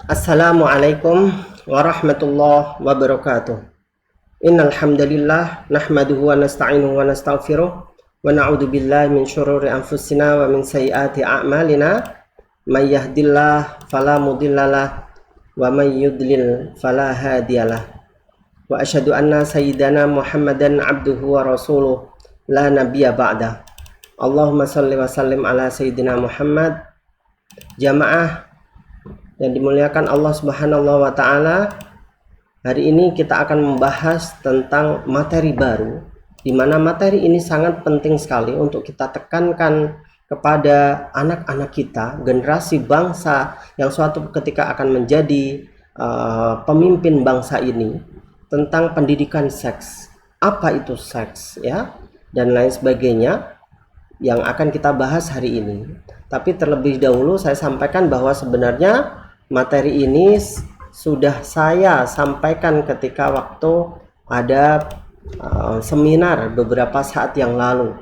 Assalamualaikum warahmatullahi wabarakatuh. Innal hamdalillah nahmaduhu wa nasta'inuhu wa nastaghfiruh wa na'udzu billahi min syururi anfusina wa min sayyiati a'malina. May yahdihillahu fala mudhillalah wa may yudlil fala hadiyalah. Wa asyhadu anna sayyidana Muhammadan abduhu wa rasuluh la nabiyya ba'da. Allahumma shalli wa sallim ala sayyidina Muhammad. Jamaah yang dimuliakan Allah Subhanahu wa taala, hari ini kita akan membahas tentang materi baru, di mana materi ini sangat penting sekali untuk kita tekankan kepada anak-anak kita, generasi bangsa yang suatu ketika akan menjadi pemimpin bangsa ini, tentang pendidikan seks. Apa itu seks, ya, dan lain sebagainya yang akan kita bahas hari ini. Tapi terlebih dahulu saya sampaikan bahwa sebenarnya materi ini sudah saya sampaikan ketika waktu ada seminar beberapa saat yang lalu.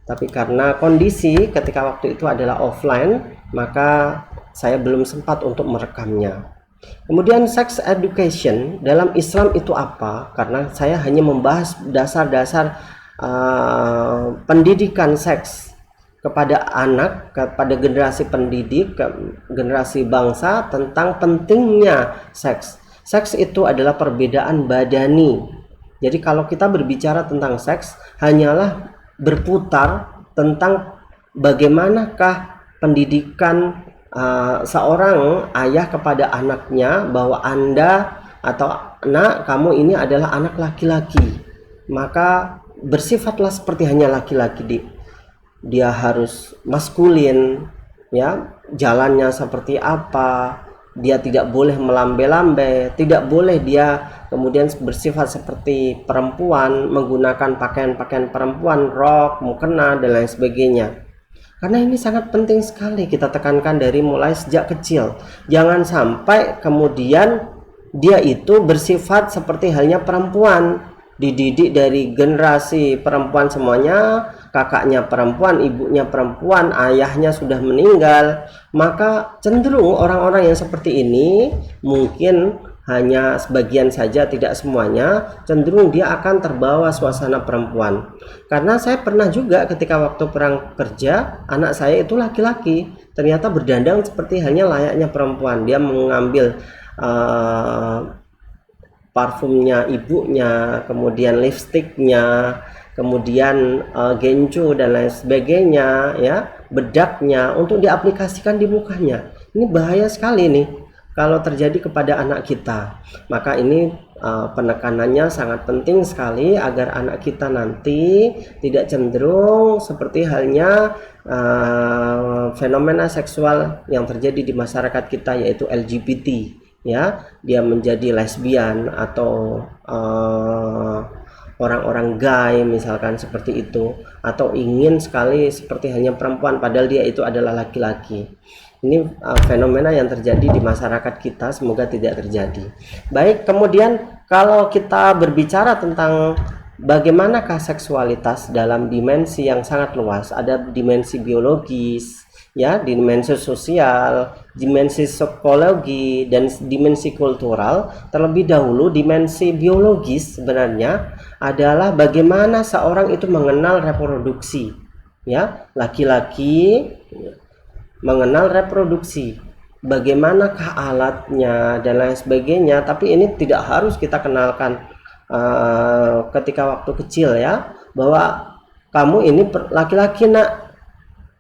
Tapi karena kondisi ketika waktu itu adalah offline, maka saya belum sempat untuk merekamnya. Kemudian sex education dalam Islam itu apa? Karena saya hanya membahas dasar-dasar pendidikan seks kepada anak, kepada generasi pendidik, generasi bangsa, tentang pentingnya seks. Seks itu adalah perbedaan badani. Jadi kalau kita berbicara tentang seks, hanyalah berputar tentang bagaimanakah pendidikan seorang ayah kepada anaknya, bahwa Anda atau anak kamu ini adalah anak laki-laki, maka bersifat seperti hanya laki-laki. Dia harus maskulin, ya, jalannya seperti apa, dia tidak boleh melambai-lambai, tidak boleh dia kemudian bersifat seperti perempuan, menggunakan pakaian-pakaian perempuan, rok, mukena, dan lain sebagainya. Karena ini sangat penting sekali kita tekankan dari mulai sejak kecil. Jangan sampai kemudian dia itu bersifat seperti halnya perempuan, dididik dari generasi perempuan semuanya, kakaknya perempuan, ibunya perempuan, ayahnya sudah meninggal. Maka cenderung orang-orang yang seperti ini, mungkin hanya sebagian saja, tidak semuanya, cenderung dia akan terbawa suasana perempuan. Karena saya pernah juga ketika waktu perang kerja, anak saya itu laki-laki, ternyata berdandang seperti hanya layaknya perempuan. Dia mengambil parfumnya ibunya, kemudian lipstiknya, kemudian gencu dan lain sebagainya, ya, bedaknya, untuk diaplikasikan di mukanya. Ini bahaya sekali nih kalau terjadi kepada anak kita. Maka ini penekanannya sangat penting sekali agar anak kita nanti tidak cenderung seperti halnya fenomena seksual yang terjadi di masyarakat kita, yaitu LGBT, ya, dia menjadi lesbian atau orang-orang gay misalkan seperti itu, atau ingin sekali seperti hanya perempuan padahal dia itu adalah laki-laki. Ini fenomena yang terjadi di masyarakat kita, semoga tidak terjadi. Baik, kemudian kalau kita berbicara tentang bagaimanakah seksualitas dalam dimensi yang sangat luas, ada dimensi biologis, ya, dimensi sosial, dimensi psikologi, dan dimensi kultural. Terlebih dahulu dimensi biologis sebenarnya adalah bagaimana seorang itu mengenal reproduksi, ya, laki-laki mengenal reproduksi, bagaimanakah alatnya dan lain sebagainya. Tapi ini tidak harus kita kenalkan ketika waktu kecil, ya, bahwa kamu ini laki-laki nak,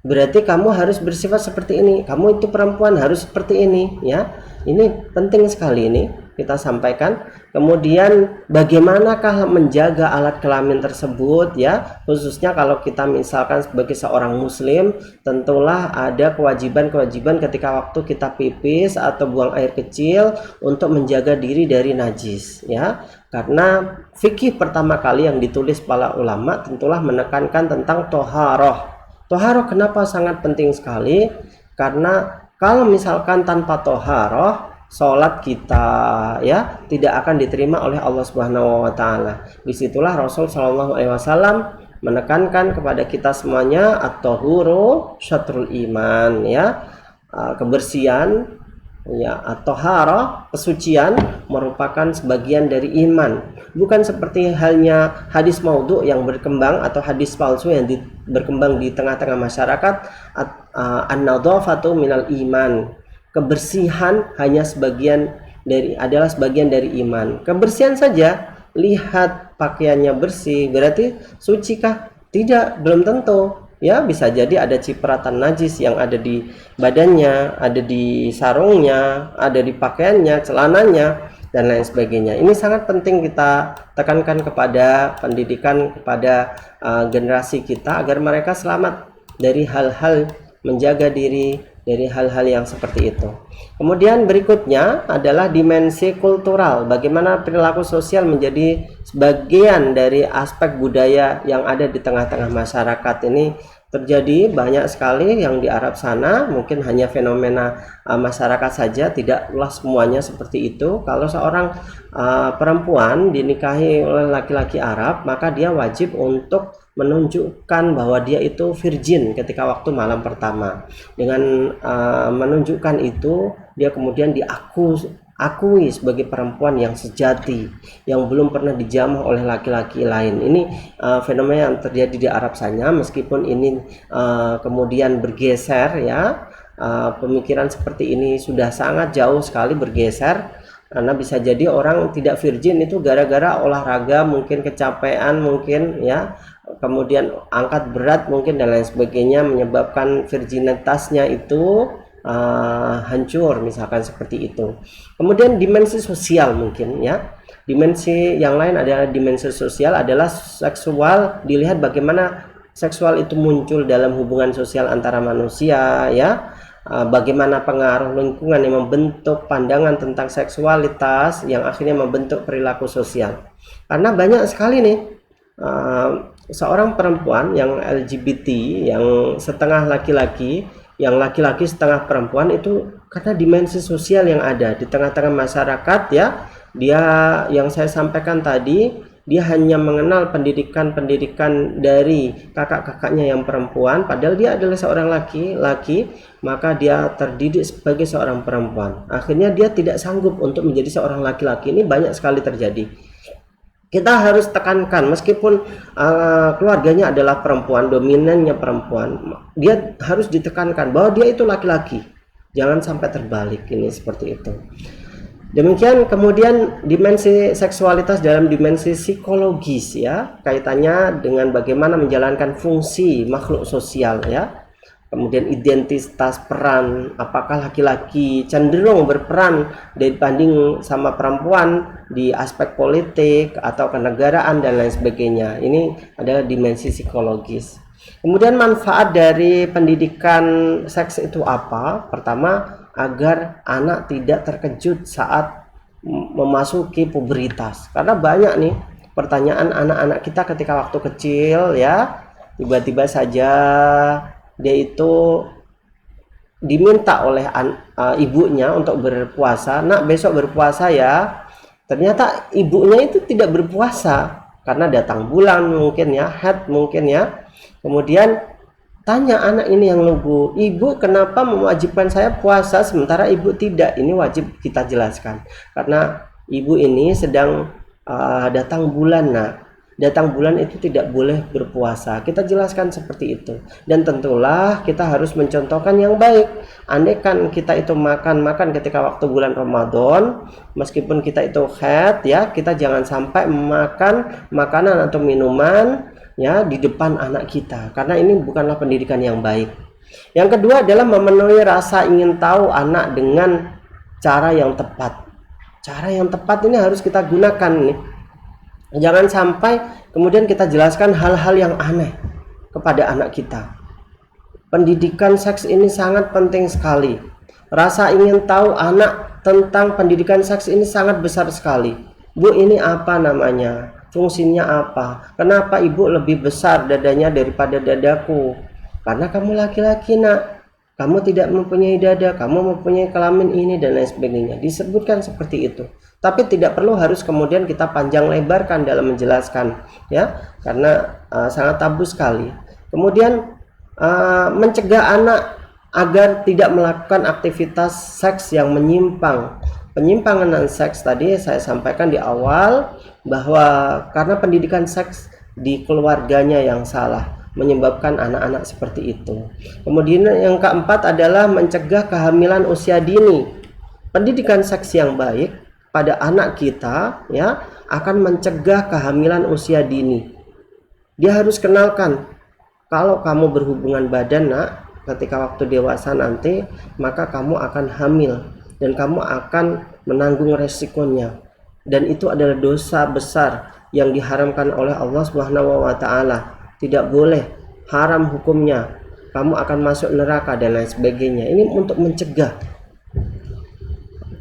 berarti kamu harus bersifat seperti ini, kamu itu perempuan harus seperti ini, ya. Ini penting sekali ini kita sampaikan. Kemudian bagaimanakah menjaga alat kelamin tersebut, ya, khususnya kalau kita misalkan sebagai seorang muslim, tentulah ada kewajiban-kewajiban ketika waktu kita pipis atau buang air kecil untuk menjaga diri dari najis, ya. Karena fikih pertama kali yang ditulis para ulama tentulah menekankan tentang toharoh. Toharoh kenapa sangat penting sekali? Karena kalau misalkan tanpa toharoh, sholat kita, ya, tidak akan diterima oleh Allah Subhanahu wa taala. Disitulah Rasul Shallallahu alaihi wasallam menekankan kepada kita semuanya, at-tahuru syatrul iman, ya. Kebersihan ya, atau hara, kesucian merupakan sebagian dari iman, bukan seperti halnya hadis maudhu yang berkembang atau hadis palsu yang berkembang di tengah-tengah masyarakat. An-nadhafatu minal iman, kebersihan hanya adalah sebagian dari iman. Kebersihan saja, lihat pakaiannya bersih berarti suci kah? Tidak, belum tentu. Ya, bisa jadi ada cipratan najis yang ada di badannya, ada di sarungnya, ada di pakaiannya, celananya, dan lain sebagainya. Ini sangat penting kita tekankan kepada pendidikan, kepada generasi kita agar mereka selamat dari hal-hal, menjaga diri dari hal-hal yang seperti itu. Kemudian berikutnya adalah dimensi kultural, bagaimana perilaku sosial menjadi sebagian dari aspek budaya yang ada di tengah-tengah masyarakat. Ini terjadi banyak sekali yang di Arab sana, mungkin hanya fenomena masyarakat saja, tidaklah semuanya seperti itu. Kalau seorang perempuan dinikahi oleh laki-laki Arab, maka dia wajib untuk menunjukkan bahwa dia itu virgin ketika waktu malam pertama. Dengan menunjukkan itu, dia kemudian diakui sebagai perempuan yang sejati, yang belum pernah dijamah oleh laki-laki lain. Ini fenomena yang terjadi di Arab sana, meskipun ini kemudian bergeser, ya, pemikiran seperti ini sudah sangat jauh sekali bergeser. Karena bisa jadi orang tidak virgin itu gara-gara olahraga, mungkin kecapean, mungkin, ya, kemudian angkat berat mungkin dan lain sebagainya, menyebabkan virginitasnya itu hancur, misalkan seperti itu. Kemudian dimensi sosial mungkin, ya, dimensi yang lain adalah dimensi sosial, adalah seksual. Dilihat bagaimana seksual itu muncul dalam hubungan sosial antara manusia, ya, bagaimana pengaruh lingkungan yang membentuk pandangan tentang seksualitas yang akhirnya membentuk perilaku sosial. Karena banyak sekali nih seorang perempuan yang LGBT, yang setengah laki-laki, yang laki-laki setengah perempuan, itu karena dimensi sosial yang ada di tengah-tengah masyarakat, ya. Dia, yang saya sampaikan tadi, dia hanya mengenal pendidikan dari kakak-kakaknya yang perempuan, padahal dia adalah seorang laki-laki, maka dia terdidik sebagai seorang perempuan. Akhirnya dia tidak sanggup untuk menjadi seorang laki-laki. Ini banyak sekali terjadi. Kita harus tekankan, meskipun keluarganya adalah perempuan, dominannya perempuan, dia harus ditekankan bahwa dia itu laki-laki. Jangan sampai terbalik, ini seperti itu. Demikian. Kemudian dimensi seksualitas dalam dimensi psikologis, ya, kaitannya dengan bagaimana menjalankan fungsi makhluk sosial, ya. Kemudian identitas, peran, apakah laki-laki cenderung berperan dibanding sama perempuan di aspek politik atau kenegaraan dan lain sebagainya. Ini adalah dimensi psikologis. Kemudian manfaat dari pendidikan seks itu apa? Pertama, agar anak tidak terkejut saat memasuki pubertas. Karena banyak nih pertanyaan anak-anak kita ketika waktu kecil, ya, tiba-tiba saja dia itu diminta oleh ibunya untuk berpuasa. Nak, besok berpuasa ya. Ternyata ibunya itu tidak berpuasa karena datang bulan mungkin, ya, haid mungkin, ya. Kemudian tanya anak ini yang lugu, ibu kenapa mewajibkan saya puasa sementara ibu tidak? Ini wajib kita jelaskan, karena ibu ini sedang datang bulan, nak. Datang bulan itu tidak boleh berpuasa. Kita jelaskan seperti itu. Dan tentulah kita harus mencontohkan yang baik. Andaikan kita itu makan ketika waktu bulan Ramadan, meskipun kita itu haid, ya, kita jangan sampai memakan makanan atau minuman, ya, di depan anak kita, karena ini bukanlah pendidikan yang baik. Yang kedua adalah memenuhi rasa ingin tahu anak dengan cara yang tepat. Cara yang tepat ini harus kita gunakan nih. Jangan sampai kemudian kita jelaskan hal-hal yang aneh kepada anak kita. Pendidikan seks ini sangat penting sekali. Rasa ingin tahu anak tentang pendidikan seks ini sangat besar sekali. Bu, ini apa namanya? Fungsinya apa? Kenapa ibu lebih besar dadanya daripada dadaku? Karena kamu laki-laki, nak. Kamu tidak mempunyai dada, kamu mempunyai kelamin ini dan lain sebagainya. Disebutkan seperti itu. Tapi tidak perlu harus kemudian kita panjang lebarkan dalam menjelaskan, ya, karena sangat tabu sekali. Kemudian mencegah anak agar tidak melakukan aktivitas seks yang menyimpang. Penyimpangan seks tadi saya sampaikan di awal bahwa karena pendidikan seks di keluarganya yang salah menyebabkan anak-anak seperti itu. Kemudian yang keempat adalah mencegah kehamilan usia dini. Pendidikan seks yang baik pada anak kita ya akan mencegah kehamilan usia dini. Dia harus kenalkan, kalau kamu berhubungan badan nak, ketika waktu dewasa nanti, maka kamu akan hamil dan kamu akan menanggung resikonya. Dan itu adalah dosa besar yang diharamkan oleh Allah Subhanahu wa taala. Tidak boleh, haram hukumnya. Kamu akan masuk neraka dan lain sebagainya. Ini untuk mencegah.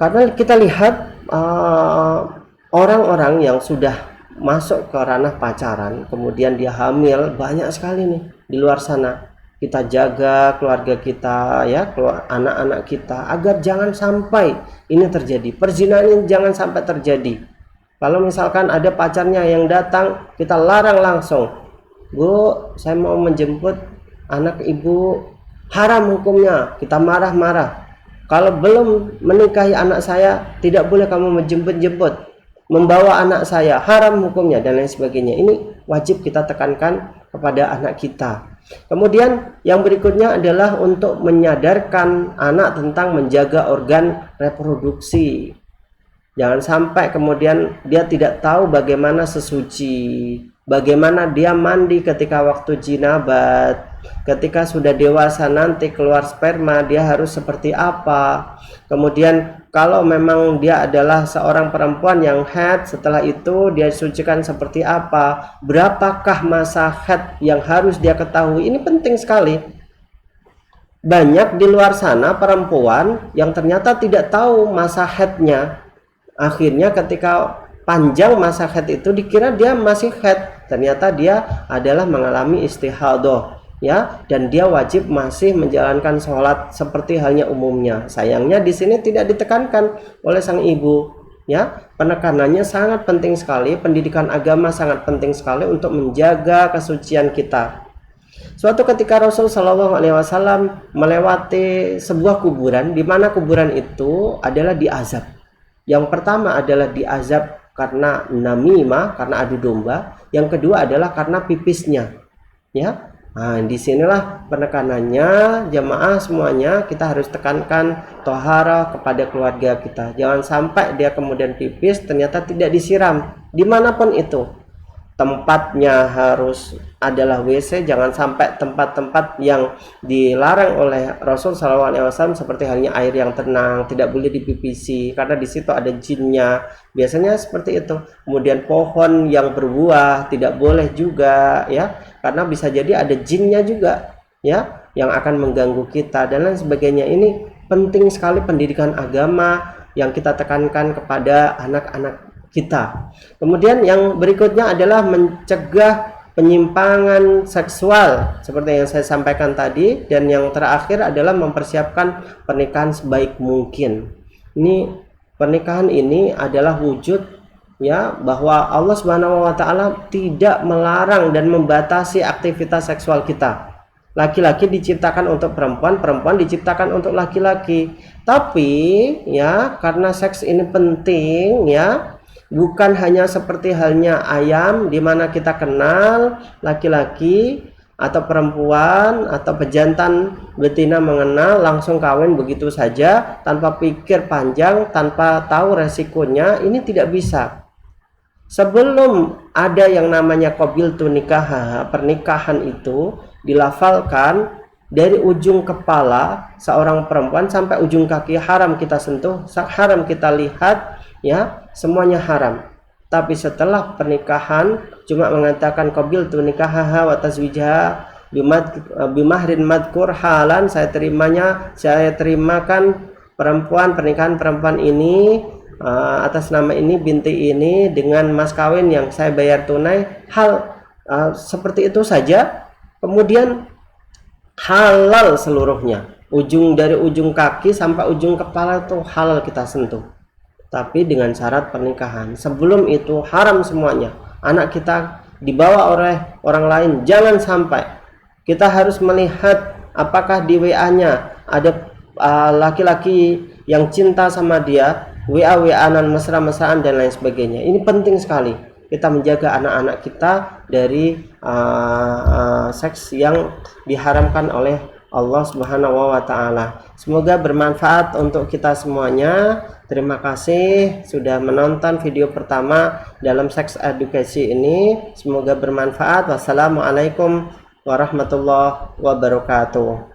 Karena kita lihat orang-orang yang sudah masuk ke ranah pacaran, kemudian dia hamil, banyak sekali nih di luar sana. Kita jaga keluarga kita ya, anak-anak kita agar jangan sampai ini terjadi. Perzinahan ini jangan sampai terjadi. Kalau misalkan ada pacarnya yang datang, kita larang langsung. Bu, saya mau menjemput anak ibu, haram hukumnya. Kita marah-marah. Kalau belum menikahi anak saya, tidak boleh kamu menjemput-jemput, membawa anak saya, haram hukumnya dan lain sebagainya. Ini wajib kita tekankan kepada anak kita. Kemudian yang berikutnya adalah untuk menyadarkan anak tentang menjaga organ reproduksi. Jangan sampai kemudian dia tidak tahu bagaimana sesuci, bagaimana dia mandi ketika waktu jinabat, ketika sudah dewasa nanti keluar sperma dia harus seperti apa. Kemudian kalau memang dia adalah seorang perempuan yang haid, setelah itu dia disucikan seperti apa, berapakah masa haid yang harus dia ketahui. Ini penting sekali. Banyak di luar sana perempuan yang ternyata tidak tahu masa haidnya. Akhirnya ketika panjang masa haid itu dikira dia masih haid, ternyata dia adalah mengalami istihadah ya, dan dia wajib masih menjalankan sholat seperti halnya umumnya. Sayangnya di sini tidak ditekankan oleh sang ibu ya. Penekanannya sangat penting sekali, pendidikan agama sangat penting sekali untuk menjaga kesucian kita. Suatu ketika Rasul Shallallahu Alaihi Wasallam melewati sebuah kuburan, di mana kuburan itu adalah diazab. Yang pertama adalah diazab karena namimah, karena adu domba. Yang kedua adalah karena pipisnya ya. Nah, disinilah penekanannya, jamaah semuanya kita harus tekankan tohara kepada keluarga kita. Jangan sampai dia kemudian pipis ternyata tidak disiram, dimanapun itu. Tempatnya harus adalah WC, jangan sampai tempat-tempat yang dilarang oleh Rasul SAW seperti halnya air yang tenang, tidak boleh dipipisi karena di situ ada jinnya. Biasanya seperti itu. Kemudian pohon yang berbuah tidak boleh juga ya, karena bisa jadi ada jinnya juga ya yang akan mengganggu kita dan lain sebagainya. Ini penting sekali pendidikan agama yang kita tekankan kepada anak-anak kita. Kemudian yang berikutnya adalah mencegah penyimpangan seksual seperti yang saya sampaikan tadi, dan yang terakhir adalah mempersiapkan pernikahan sebaik mungkin. Ini pernikahan ini adalah wujud ya bahwa Allah Subhanahu wa taala tidak melarang dan membatasi aktivitas seksual kita. Laki-laki diciptakan untuk perempuan, perempuan diciptakan untuk laki-laki. Tapi ya karena seks ini penting ya, bukan hanya seperti halnya ayam di mana kita kenal laki-laki atau perempuan atau pejantan betina mengenal langsung kawin begitu saja tanpa pikir panjang, tanpa tahu resikonya. Ini tidak bisa. Sebelum ada yang namanya qabiltu nikah, pernikahan itu dilafalkan dari ujung kepala seorang perempuan sampai ujung kaki, haram kita sentuh, haram kita lihat ya, semuanya haram. Tapi setelah pernikahan cuma mengatakan qabiltu nikahaha wa tazwijaha bimahrin madkur halan, saya terimakan pernikahan perempuan ini atas nama ini, binti ini, dengan mas kawin yang saya bayar tunai. Hal seperti itu saja, kemudian halal seluruhnya, dari ujung kaki sampai ujung kepala itu halal kita sentuh, tapi dengan syarat pernikahan. Sebelum itu haram semuanya. Anak kita dibawa oleh orang lain, jangan sampai. Kita harus melihat apakah di WA-nya ada laki-laki yang cinta sama dia, WA-WA-an, mesra-mesraan dan lain sebagainya. Ini penting sekali kita menjaga anak-anak kita dari seks yang diharamkan oleh Allah Subhanahu wa taala. Semoga bermanfaat untuk kita semuanya. Terima kasih sudah menonton video pertama dalam seks edukasi ini. Semoga bermanfaat. Wassalamualaikum warahmatullahi wabarakatuh.